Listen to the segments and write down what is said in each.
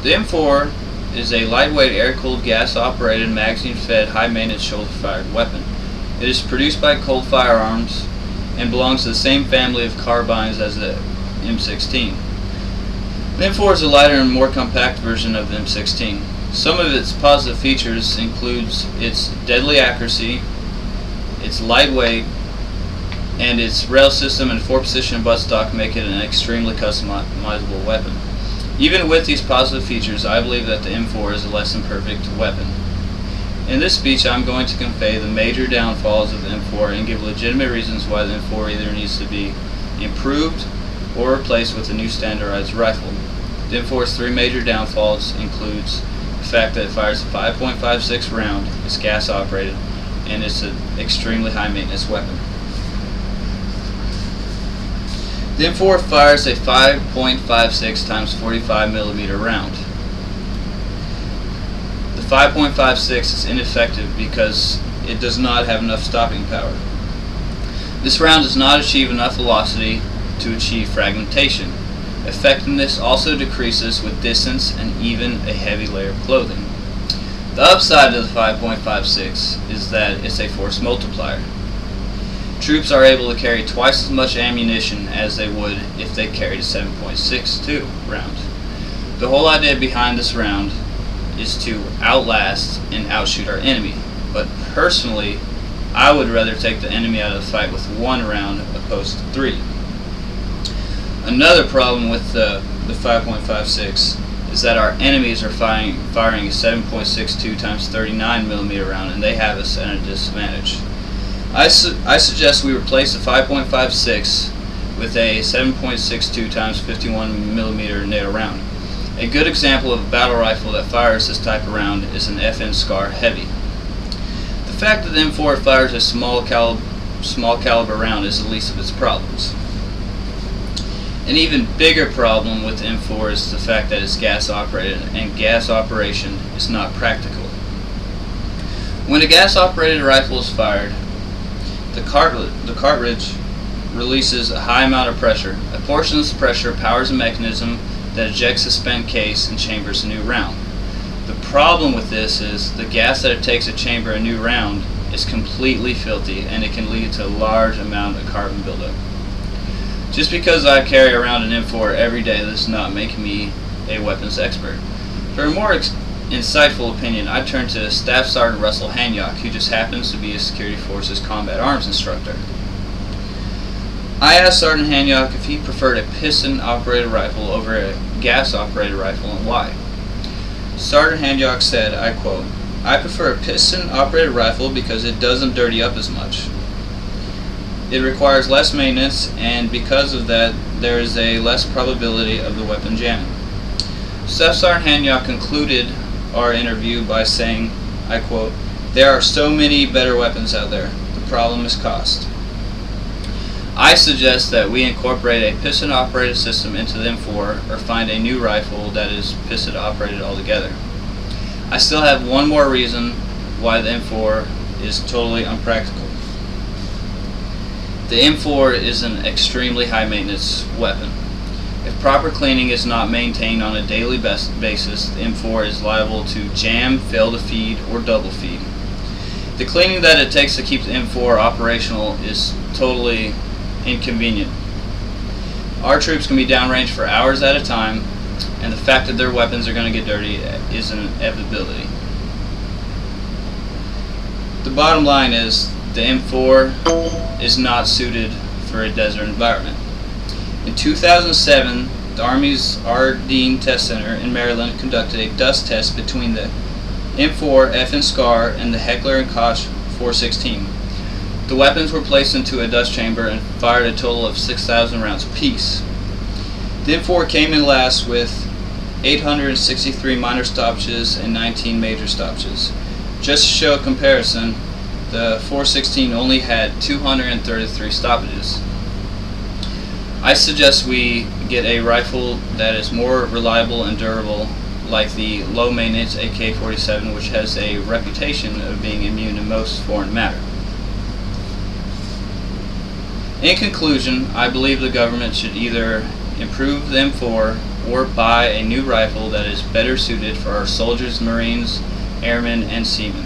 The M4 is a lightweight air-cooled gas-operated magazine-fed high-maintenance shoulder-fired weapon. It is produced by Colt Firearms and belongs to the same family of carbines as the M16. The M4 is a lighter and more compact version of the M16. Some of its positive features includes its deadly accuracy, its lightweight, and its rail system and 4-position buttstock make it an extremely customizable weapon. Even with these positive features, I believe that the M4 is a less than perfect weapon. In this speech, I'm going to convey the major downfalls of the M4 and give legitimate reasons why the M4 either needs to be improved or replaced with a new standardized rifle. The M4's three major downfalls includes the fact that it fires a 5.56 round, is gas operated, and it's an extremely high maintenance weapon. The M4 fires a 5.56 times 45 millimeter round. The 5.56 is ineffective because it does not have enough stopping power. This round does not achieve enough velocity to achieve fragmentation. Effectiveness also decreases with distance and even a heavy layer of clothing. The upside of the 5.56 is that it's a force multiplier. Troops are able to carry twice as much ammunition as they would if they carried a 7.62 round. The whole idea behind this round is to outlast and outshoot our enemy, but personally I would rather take the enemy out of the fight with one round opposed to three. Another problem with the 5.56 is that our enemies are firing a 7.62 times 39 millimeter round, and they have us at a disadvantage. I suggest we replace the 5.56 with a 7.62 times 51 millimeter NATO round. A good example of a battle rifle that fires this type of round is an FN SCAR Heavy. The fact that the M4 fires a small caliber round is the least of its problems. An even bigger problem with the M4 is the fact that it's gas operated, and gas operation is not practical. When a gas operated rifle is fired, the cartridge releases a high amount of pressure. A portion of this pressure powers a mechanism that ejects the spent case and chambers a new round. The problem with this is the gas that it takes to chamber a new round is completely filthy, and it can lead to a large amount of carbon buildup. Just because I carry around an M4 every day does not make me a weapons expert. For a more insightful opinion, I turn to Staff Sergeant Russell Hanyok, who just happens to be a Security Forces combat arms instructor. I asked Sergeant Hanyok if he preferred a piston-operated rifle over a gas-operated rifle and why. Sergeant Hanyok said, I quote, "I prefer a piston-operated rifle because it doesn't dirty up as much. It requires less maintenance, and because of that, there is a less probability of the weapon jamming." Staff Sergeant Hanyok concluded our interview by saying, I quote, "There are so many better weapons out there. The problem is cost." I suggest that we incorporate a piston-operated system into the M4 or find a new rifle that is piston-operated altogether. I still have one more reason why the M4 is totally unpractical. The M4 is an extremely high-maintenance weapon. If proper cleaning is not maintained on a daily basis, the M4 is liable to jam, fail to feed, or double feed. The cleaning that it takes to keep the M4 operational is totally inconvenient. Our troops can be downrange for hours at a time, and the fact that their weapons are going to get dirty is an inevitability. The bottom line is the M4 is not suited for a desert environment. In 2007, the Army's Ardeen Test Center in Maryland conducted a dust test between the M4 FN SCAR and the Heckler & Koch 416. The weapons were placed into a dust chamber and fired a total of 6,000 rounds apiece. The M4 came in last with 863 minor stoppages and 19 major stoppages. Just to show a comparison, the 416 only had 233 stoppages. I suggest we get a rifle that is more reliable and durable, like the low-maintenance AK-47, which has a reputation of being immune to most foreign matter. In conclusion, I believe the government should either improve the M4 or buy a new rifle that is better suited for our soldiers, Marines, airmen, and seamen.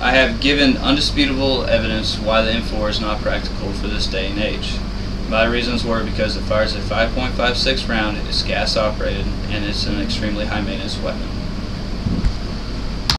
I have given undisputable evidence why the M4 is not practical for this day and age. My reasons were because it fires a 5.56 round, is gas operated, and it's an extremely high maintenance weapon.